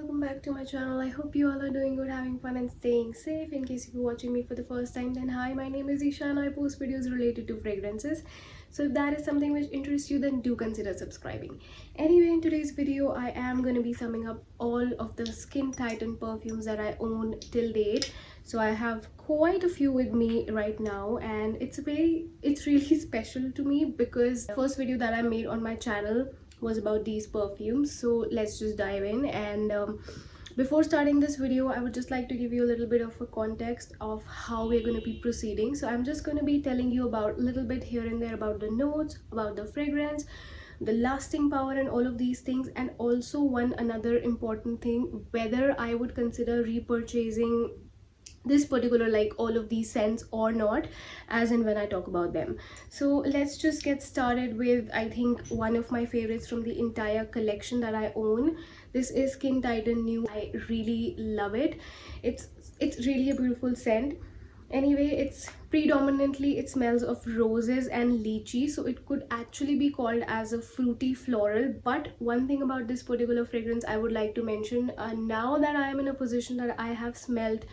welcome back to my channel. I hope you all are doing good, having fun and staying safe. In case if you're watching me for the first time, then hi, my name is Isha and I post videos related to fragrances. So if that is something which interests you, then do consider subscribing. Anyway, in today's video I am going to be summing up all of the Skinn Titan perfumes that I own till date. So I have quite a few with me right now, and it's really special to me because the first video that I made on my channel was about these perfumes. So let's just dive in. And before starting this video, I would just like to give you a little bit of a context of how we're going to be proceeding. So I'm just going to be telling you about a little bit here and there about the notes, about the fragrance, the lasting power and all of these things, and also one another important thing, whether I would consider repurchasing this particular, like all of these scents or not, as and when I talk about them. So let's just get started with, I think, one of my favorites from the entire collection that I own. This is Skinn Titan NUDE. I really love it. It's really a beautiful scent. Anyway, it smells of roses and lychee, so it could actually be called as a fruity floral. But one thing about this particular fragrance I would like to mention, now that I am in a position that I have smelled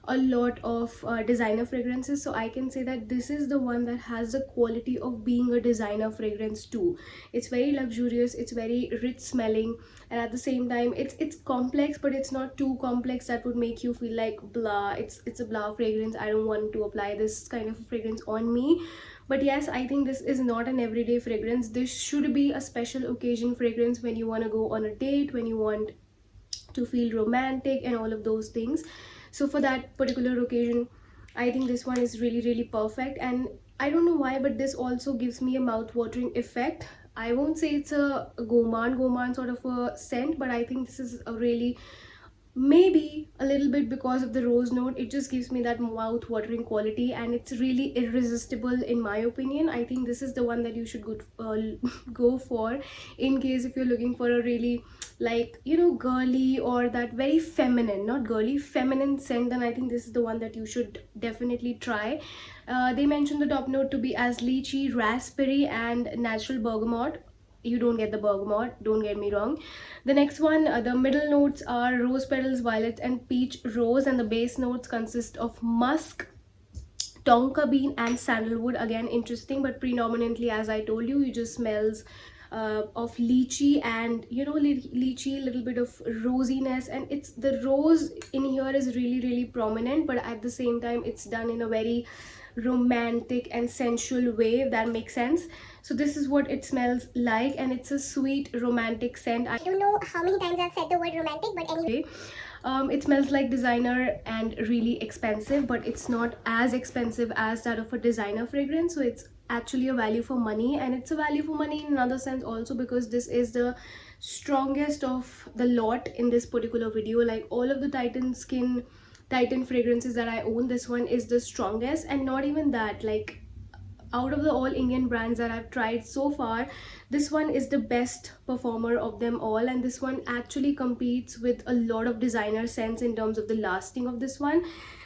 a lot of designer fragrances, so I can say that this is the one that has the quality of being a designer fragrance too. It's very luxurious, it's very rich smelling, and at the same time it's complex, but it's not too complex that would make you feel like blah, it's a blah fragrance. I don't want to apply this kind of fragrance on me. But yes, I think this is not an everyday fragrance. This should be a special occasion fragrance when you want to go on a date, when you want to feel romantic and all of those things. So for that particular occasion, I think this one is really perfect. And I don't know why, but this also gives me a mouth-watering effect. I won't say it's a gourmand sort of a scent, but I think this is a really, maybe a little bit because of the rose note, it just gives me that mouth-watering quality, and it's really irresistible in my opinion. I think this is the one that you should go for in case if you're looking for a really, like, you know, girly or that very feminine, not girly, feminine scent, then I think this is the one that you should definitely try. They mentioned the top note to be as lychee, raspberry and natural bergamot. You don't get the bergamot, don't get me wrong. The next one, the middle notes are rose petals, violets and peach rose, and the base notes consist of musk, tonka bean and sandalwood. Again, interesting, but predominantly, as I told you, you just smells of lychee, and you know, lychee, a little bit of rosiness, and it's the rose in here is really prominent, but at the same time it's done in a very romantic and sensual way, if that makes sense. So this is what it smells like, and it's a sweet romantic scent. I don't know how many times I've said the word romantic, but anyway. It smells like designer and really expensive, but it's not as expensive as that of a designer fragrance. So it's actually a value for money, and it's a value for money in another sense also because this is the strongest of the lot in this particular video. Like all of the Titan fragrances that I own, this one is the strongest. And not even that, like out of the all Indian brands that I've tried so far, this one is the best performer of them all, and this one actually competes with a lot of designer scents in terms of the lasting of this one.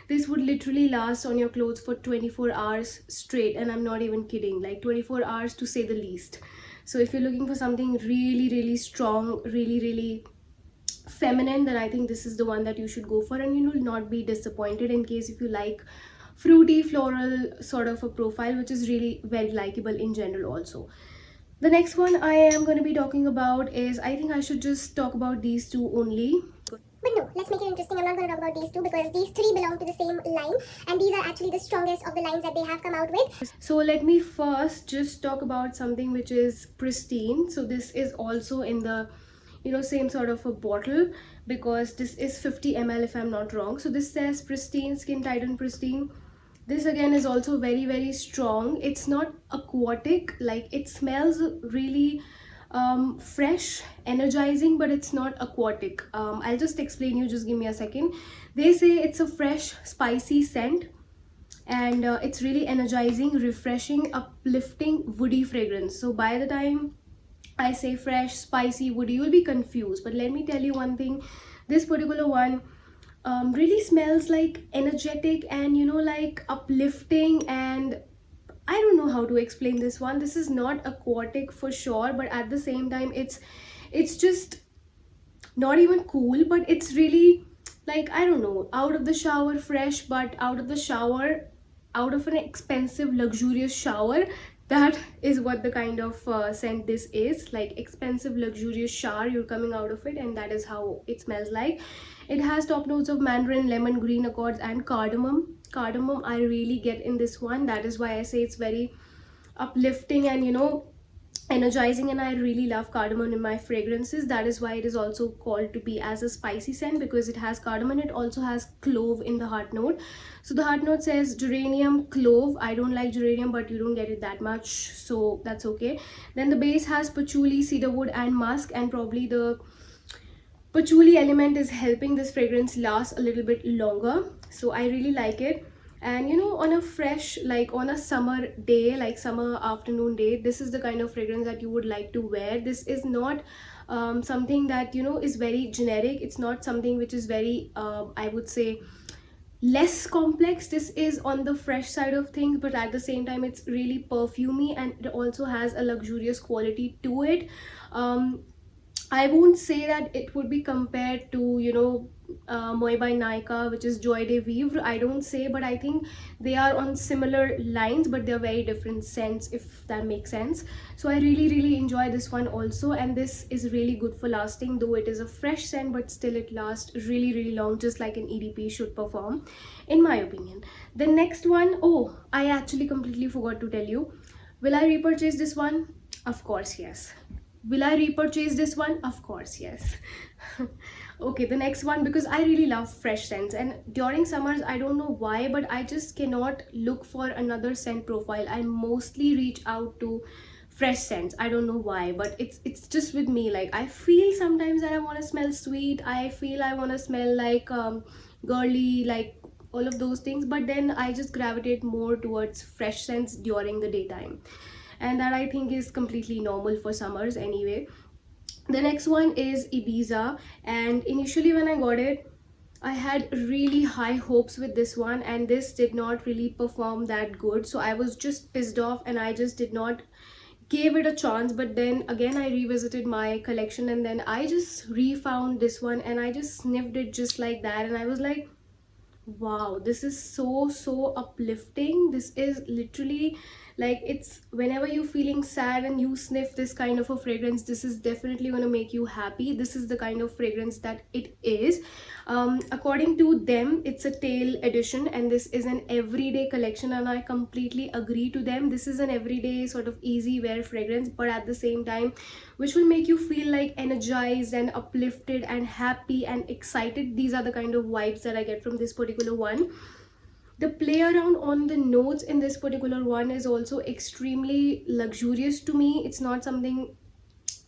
This would literally last on your clothes for 24 hours straight, and I'm not even kidding, like 24 hours to say the least. So if you're looking for something really strong, really feminine, then I think this is the one that you should go for, and you will not be disappointed in case if you like fruity floral sort of a profile, which is really very likable in general also. The next one I am going to be talking about is, I think I should just talk about these two only. But no, let's make it interesting. I'm not going to talk about these two because these three belong to the same line, and these are actually the strongest of the lines that they have come out with. So let me first just talk about something which is Pristine. So this is also in the, you know, same sort of a bottle, because this is 50 ml if I'm not wrong. So this says Pristine, Skinn Titan Pristine. This again is also very strong. It's not aquatic, like it smells really fresh, energizing, but it's not aquatic. I'll just explain you, just give me a second. They say it's a fresh spicy scent, and it's really energizing, refreshing, uplifting, woody fragrance. So by the time I say fresh, spicy, woody, you'll be confused, but let me tell you one thing. This particular one really smells like energetic and, you know, like uplifting, and I don't know how to explain this one. This is not aquatic for sure, but at the same time it's just not even cool, but it's really like, I don't know, out of the shower fresh, but out of the shower, out of an expensive luxurious shower. That is what the kind of scent this is, like expensive luxurious shower, you're coming out of it, and that is how it smells like. It has top notes of mandarin, lemon, green accords, and cardamom I really get in this one. That is why I say it's very uplifting and, you know, energizing, and I really love cardamom in my fragrances. That is why it is also called to be as a spicy scent, because it has cardamom. It also has clove in the heart note. So the heart note says geranium, clove. I don't like geranium, but you don't get it that much, so that's okay. Then the base has patchouli, cedarwood, and musk, and probably the patchouli element is helping this fragrance last a little bit longer, so I really like it. And you know, on a fresh, like on a summer day, like summer afternoon day, this is the kind of fragrance that you would like to wear. This is not something that, you know, is very generic. It's not something which is very I would say less complex. This is on the fresh side of things, but at the same time it's really perfumey, and it also has a luxurious quality to it. I won't say that it would be compared to, you know, Moi by Naika, which is Joy de Vivre. I don't say, but I think they are on similar lines, but they're very different scents, if that makes sense. So I really, really enjoy this one also, and this is really good for lasting, though it is a fresh scent, but still it lasts really, really long, just like an EDP should perform, in my opinion. The next one, oh, I actually completely forgot to tell you. Will I repurchase this one? Of course, yes. Will I repurchase this one? Of course, yes. Okay, the next one, because I really love fresh scents, and during summers, I don't know why, but I just cannot look for another scent profile. I mostly reach out to fresh scents. I don't know why, but it's just with me. Like, I feel sometimes that I want to smell sweet. I feel I want to smell like girly, like all of those things, but then I just gravitate more towards fresh scents during the daytime, and that I think is completely normal for summers anyway. The next one is Ibiza, and initially when I got it, I had really high hopes with this one, and this did not really perform that good, so I was just pissed off and I just did not gave it a chance. But then again I revisited my collection, and then I just refound this one, and I just sniffed it just like that, and I was like, wow, this is so uplifting. This is literally like, it's whenever you're feeling sad and you sniff this kind of a fragrance, this is definitely going to make you happy. This is the kind of fragrance that it is. According to them, it's a tail edition, and this is an everyday collection, and I completely agree to them. This is an everyday sort of easy wear fragrance, but at the same time which will make you feel like energized and uplifted and happy and excited. These are the kind of vibes that I get from this particular one. The play around on the notes in this particular one is also extremely luxurious to me. It's not something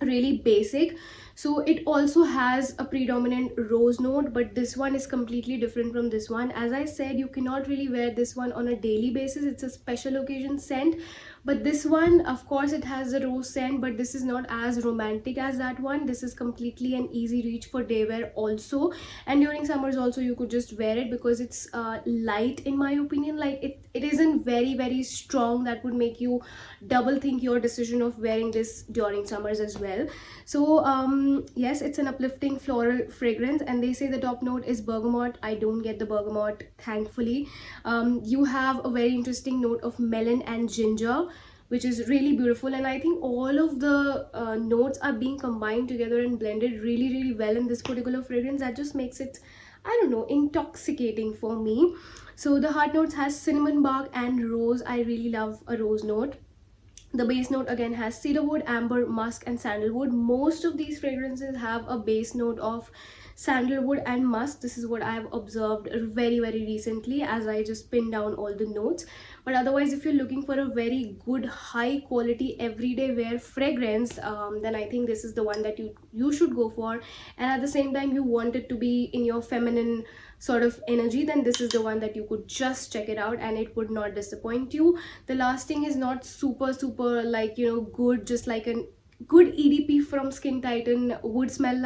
really basic. So it also has a predominant rose note, but this one is completely different from this one. As I said, you cannot really wear this one on a daily basis. It's a special occasion scent. But this one, of course, it has a rose scent, but this is not as romantic as that one. This is completely an easy reach for day wear also, and during summers also you could just wear it, because it's light, in my opinion. Like, it isn't very strong that would make you double think your decision of wearing this during summers as well. So yes, it's an uplifting floral fragrance, and they say the top note is bergamot. I don't get the bergamot, thankfully. You have a very interesting note of melon and ginger, which is really beautiful, and I think all of the notes are being combined together and blended really well in this particular fragrance. That just makes it, I don't know, intoxicating for me. So the heart notes has cinnamon bark and rose. I really love a rose note. The base note again has cedarwood, amber, musk, and sandalwood. Most of these fragrances have a base note of sandalwood and musk. This is what I have observed very recently, as I just pinned down all the notes. But otherwise, if you're looking for a very good, high quality, everyday wear fragrance, then I think this is the one that you should go for. And at the same time, you want it to be in your feminine sort of energy, then this is the one that you could just check it out, and it would not disappoint you. The lasting is not super like, you know, good, just like a good EDP from Skin Titan would smell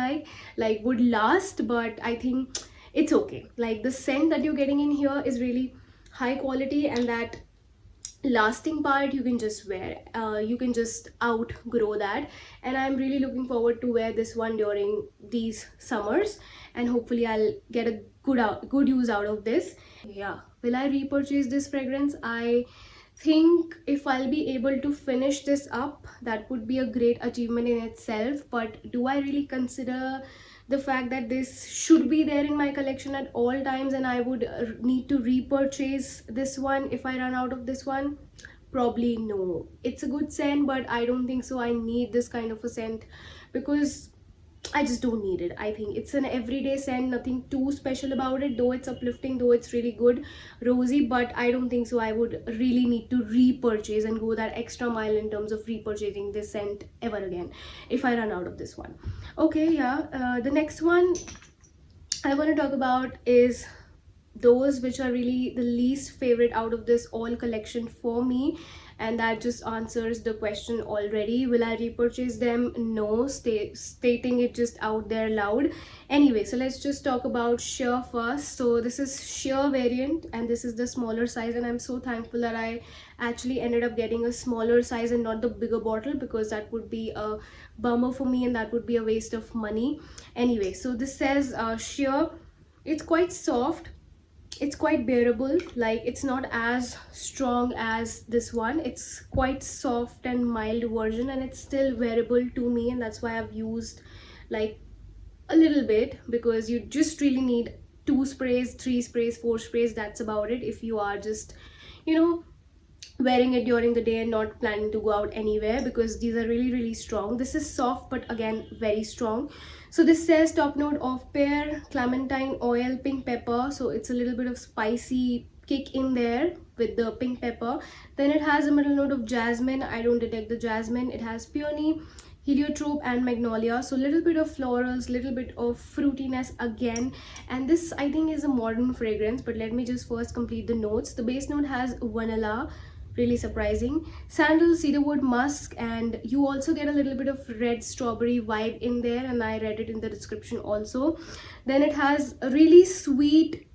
like would last. But I think it's okay. Like, the scent that you're getting in here is really high quality, and that lasting part you can just wear, you can just outgrow that, and I'm really looking forward to wear this one during these summers, and hopefully I'll get a good use out of this. Yeah, will I repurchase this fragrance? I think if I'll be able to finish this up, that would be a great achievement in itself. But do I really consider the fact that this should be there in my collection at all times, and I would need to repurchase this one if I run out of this one? Probably no. It's a good scent, but I don't think so I need this kind of a scent, because I just don't need it. I think it's an everyday scent, nothing too special about it, though it's uplifting, though it's really good, rosy, but I don't think so I would really need to repurchase and go that extra mile in terms of repurchasing this scent ever again if I run out of this one. Okay, yeah, the next one I want to talk about is those which are really the least favorite out of this all collection for me, and that just answers the question already. Will I repurchase them? No, stating it just out there loud. Anyway, so let's just talk about sheer first. So this is sheer variant, and this is the smaller size, and I'm so thankful that I actually ended up getting a smaller size and not the bigger bottle, because that would be a bummer for me and that would be a waste of money. Anyway, so this says sheer. It's quite soft, it's quite bearable, like it's not as strong as this one. It's quite soft and mild version, and it's still wearable to me, and that's why I've used like a little bit, because you just really need 2 sprays, 3 sprays, 4 sprays, that's about it, if you are just, you know, wearing it during the day and not planning to go out anywhere, because these are really strong. This is soft but again very strong. So this says top note of pear, clementine oil, pink pepper, so it's a little bit of spicy kick in there with the pink pepper. Then it has a middle note of jasmine. I don't detect the jasmine. It has peony, heliotrope and magnolia, so little bit of florals, little bit of fruitiness again. And this I think is a modern fragrance, but let me just first complete the notes. The base note has vanilla, really surprising, sandal, cedarwood, musk, and you also get a little bit of red strawberry vibe in there, and I read it in the description also. Then it has a really sweet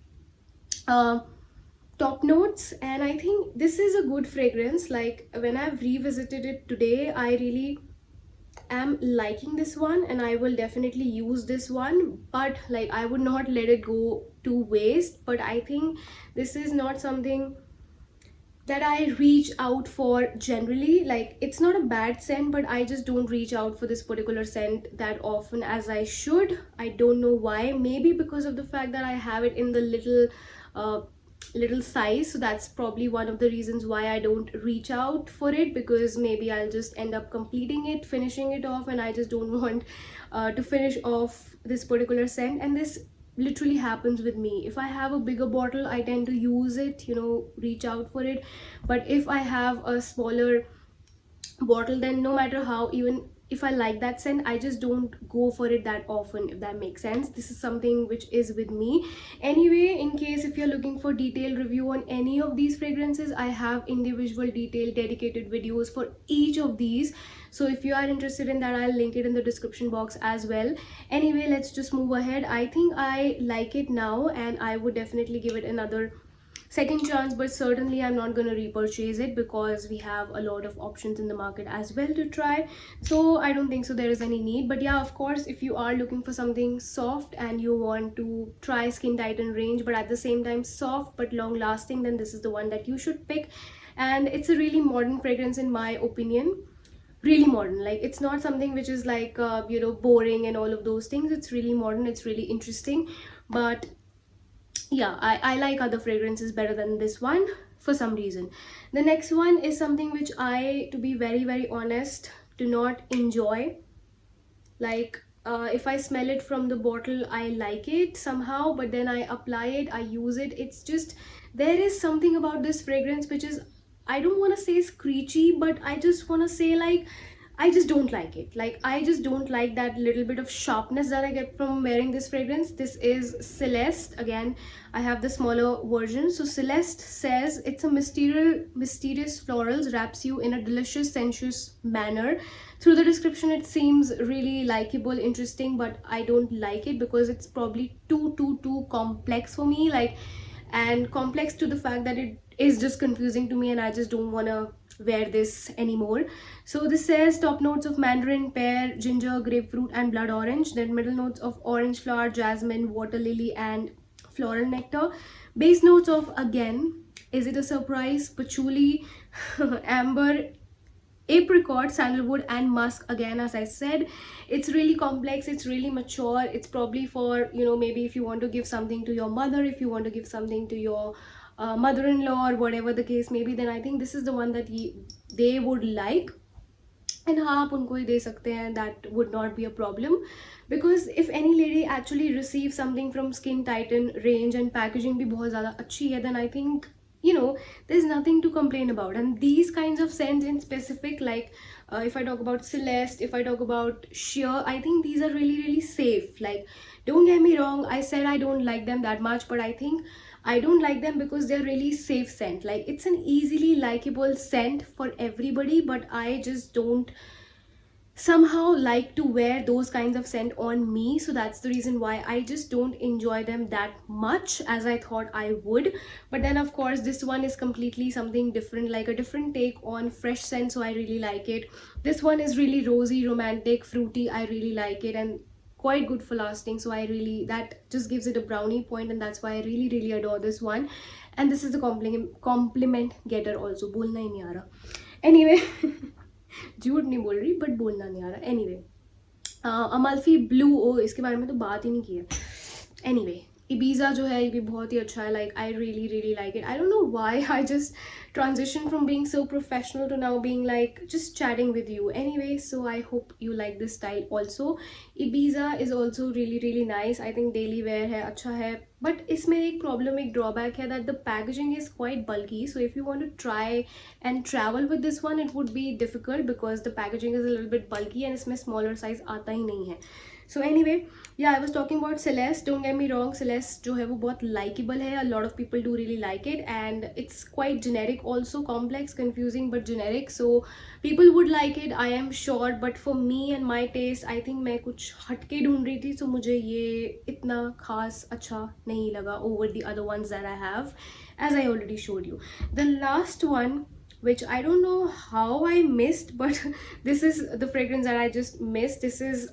top notes, and I think this is a good fragrance. Like when I've revisited it today, I really am liking this one, and I will definitely use this one, but like I would not let it go to waste. But I think this is not something that I reach out for generally. Like it's not a bad scent, but I just don't reach out for this particular scent that often as I should. I don't know why. Maybe because of the fact that I have it in the little size, so that's probably one of the reasons why I don't reach out for it, because maybe I'll just end up completing it, finishing it off, and I just don't want to finish off this particular scent. And this literally happens with me. If I have a bigger bottle, I tend to use it, you know, reach out for it. But if I have a smaller bottle, then no matter how, even if I like that scent, I just don't go for it that often, if that makes sense. This is something which is with me. Anyway, in case if you're looking for detailed review on any of these fragrances, I have individual detailed dedicated videos for each of these, so if you are interested in that, I'll link it in the description box as well. Anyway, let's just move ahead. I think I like it now, and I would definitely give it another second chance, but certainly I'm not going to repurchase it, because we have a lot of options in the market as well to try, so I don't think so there is any need. But yeah, of course, if you are looking for something soft and you want to try Skin Titan range but at the same time soft but long lasting, then this is the one that you should pick. And it's a really modern fragrance in my opinion, really modern. Like it's not something which is like you know, boring and all of those things. It's really modern, it's really interesting. But yeah, I like other fragrances better than this one for some reason. The next one is something which I, to be very honest, do not enjoy. Like if I smell it from the bottle, I like it somehow, but then I apply it, I use it, it's just, there is something about this fragrance which is, I don't want to say screechy, but I just want to say like, I just don't like it. Like I just don't like that little bit of sharpness that I get from wearing this fragrance. This is Celeste. Again, I have the smaller version. So Celeste says it's a mysterious florals wraps you in a delicious, sensuous manner. Through the description, it seems really likable, interesting, but I don't like it because it's probably too complex for me. Like, and complex to the fact that is just confusing to me, and I just don't want to wear this anymore. So this says top notes of mandarin, pear, ginger, grapefruit and blood orange, then middle notes of orange flower, jasmine, water lily and floral nectar. Base notes of, again, is it a surprise, patchouli, amber, apricot, sandalwood and musk. Again, as I said, it's really complex, it's really mature. It's probably for, you know, maybe if you want to give something to your mother, if you want to give something to your mother-in-law or whatever the case maybe, then I think this is the one that they would like. And हाँ आप उनको ही दे सकते हैं, that would not be a problem, because if any lady actually receives something from Skin Titan range and packaging भी बहुत ज़्यादा अच्छी है, then I think, you know, there's nothing to complain about. And these kinds of scents in specific, like if I talk about Celeste, if I talk about Sheer, I think these are really really safe. Like, don't get me wrong, I said I don't like them that much, but I think I don't like them because they're really safe scent. Like, it's an easily likable scent for everybody, but I just don't somehow like to wear those kinds of scent on me. So that's the reason why I just don't enjoy them that much as I thought I would. But then of course this one is completely something different, like a different take on fresh scent, so I really like it. This one is really rosy, romantic, fruity. I really like it, and quite good for lasting, so I really, that just gives it a brownie point, and that's why I really really adore this one. And this is the compliment getter also, bolna hi nahi aa raha anyway. झूठ नहीं बोल रही, but बोलना नहीं आ रहा. Anyway, अमल्फी blue, ओ इसके बारे में तो बात ही नहीं की है. एनीवे, Ibiza जो है ये भी बहुत ही अच्छा है. Like, I really really like it. I don't know why I just transitioned from being so professional to now being like just chatting with you. Anyway, so I hope you like this style also. Ibiza is also really really nice. I think daily wear है, अच्छा है. But इसमें एक problem, एक drawback है, that the packaging is quite bulky. So if you want to try and travel with this one, it would be difficult because the packaging is a little bit bulky and इसमें smaller size आता ही नहीं है. So anyway, yeah, I was talking about Celeste. Don't get me wrong, Celeste जो है वो बहुत likable है. A lot of people do really like it, and it's quite generic also, complex, confusing but generic. So people would like it, I am sure. But for me and my taste, I think मैं कुछ हटके ढूंढ रही थी, so मुझे ये इतना खास अच्छा नहीं लगा over the other ones that I have, as I already showed you. The last one, which I don't know how I missed, but this is the fragrance that I just missed. This is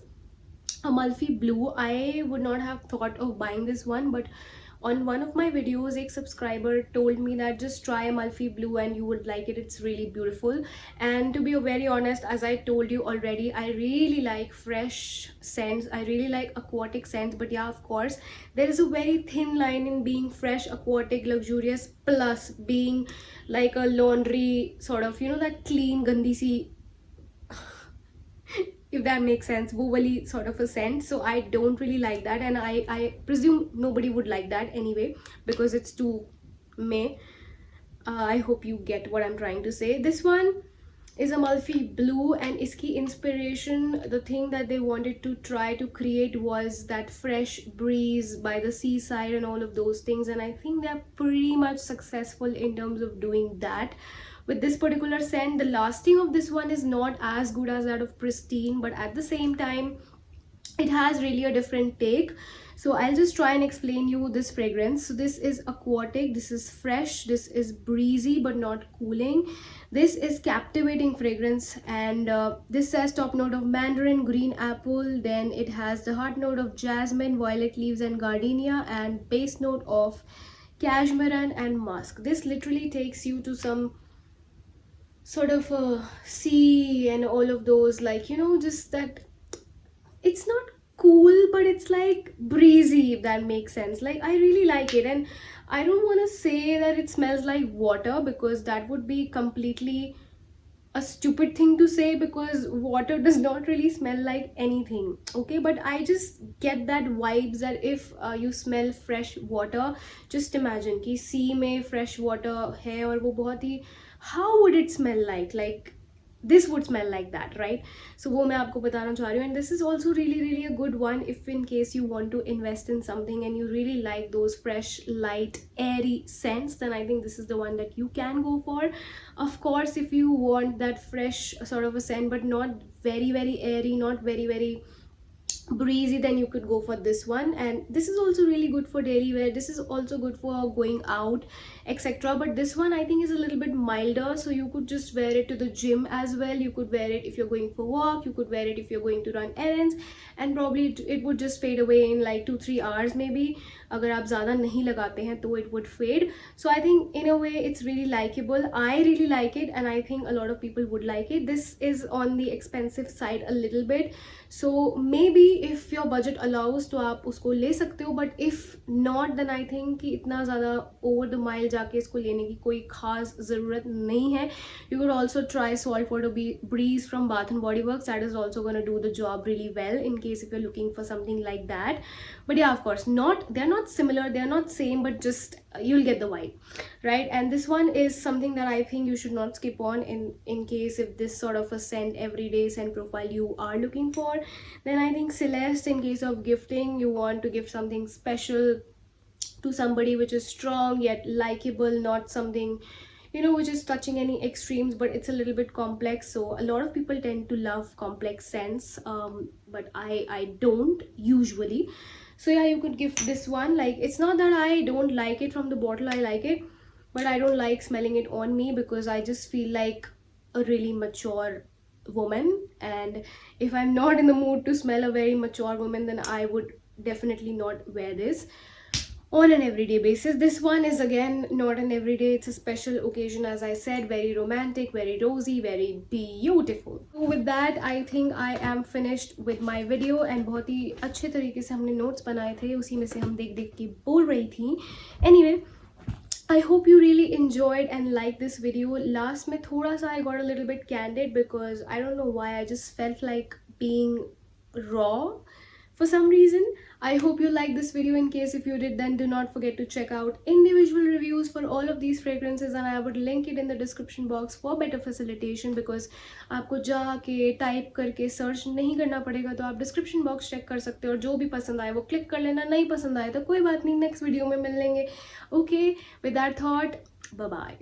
Amalfi Blue. I would not have thought of buying this one, but on one of my videos a subscriber told me that just try Amalfi Blue and you would like it. It's really beautiful. And to be very honest, as I told you already, I really like fresh scents, I really like aquatic scents. But yeah, of course there is a very thin line in being fresh, aquatic, luxurious, plus being like a laundry sort of, you know, that clean gandi si, if that makes sense, वो वाली sort of a scent. So I don't really like that, and I presume nobody would like that anyway because it's too meh. I hope you get what I'm trying to say. This one is Amalfi Blue, and iski inspiration, the thing that they wanted to try to create was that fresh breeze by the seaside and all of those things, and I think they're pretty much successful in terms of doing that. With this particular scent, the lasting of this one is not as good as that of Pristine, but at the same time it has really a different take. So I'll just try and explain you this fragrance. So this is aquatic, this is fresh, this is breezy but not cooling. This is captivating fragrance, and this says top note of mandarin, green apple, then it has the heart note of jasmine, violet leaves and gardenia, and base note of cashmere and musk. This literally takes you to some sort of a sea and all of those, like, you know, just that it's not cool but it's like breezy, if that makes sense. Like, I really like it, and I don't want to say that it smells like water because that would be completely a stupid thing to say, because water does not really smell like anything, okay? But I just get that vibes that if you smell fresh water, just imagine कि sea में fresh water है और वो बहुत ही, how would it smell like this would smell like that, right? So वो मैं आपको बताना चाह रही हूँ. And this is also really really a good one if in case you want to invest in something and you really like those fresh, light, airy scents, then I think this is the one that you can go for. Of course, if you want that fresh sort of a scent but not very very airy, not very very breezy, then you could go for this one. And this is also really good for daily wear, this is also good for going out, etc. But this one I think is a little bit milder, so you could just wear it to the gym as well, you could wear it if you're going for walk, you could wear it if you're going to run errands, and probably it would just fade away in like 2-3 hours maybe. अगर आप ज़्यादा नहीं लगाते हैं तो it would fade. So I think in a way it's really likable, I really like it, and I think a lot of people would like it. This is on the expensive side a little bit, so maybe if your budget allows तो आप उसको ले सकते हो, but if not then I think कि इतना ज़्यादा over the mile जाके इसको लेने की कोई खास ज़रूरत नहीं है. You could also try Salt Water Breeze from Bath and Body Works, that is also going to do the job really well in case if you're looking for something like that. But yeah, of course, they're not similar, they're not same, but just you'll get the vibe, right? And this one is something that I think you should not skip on in case if this sort of a scent, everyday scent profile you are looking for. Then I think Celeste, in case of gifting, you want to give something special to somebody which is strong yet likable, not something which is touching any extremes, but it's a little bit complex. So a lot of people tend to love complex scents, but I don't usually. So yeah, you could give this one. Like, it's not that I don't like it from the bottle, I like it, but I don't like smelling it on me because I just feel like a really mature woman, and if I'm not in the mood to smell a very mature woman, then I would definitely not wear this on an everyday basis. This one is again not an everyday, it's a special occasion, as I said, very romantic, very rosy, very beautiful. So with that I think I am finished with my video, and बहुत ही अच्छे तरीके से हमने notes बनाए थे, उसी में से हम देख देख के बोल रही थी. Anyway, I hope you really enjoyed and liked this video. Last में थोड़ा सा I got a little bit candid because I don't know why, I just felt like being raw for some reason. I hope you liked this video. In case if you did, then do not forget to check out individual reviews for all of these fragrances, and I would link it in the description box for better facilitation, because आपको जाके type करके search नहीं करना पड़ेगा, तो आप description box check कर सकते हो और जो भी पसंद आए वो क्लिक कर लेना, नहीं पसंद आए तो कोई बात नहीं, नेक्स्ट वीडियो में मिल लेंगे. Okay, with that thought, bye bye.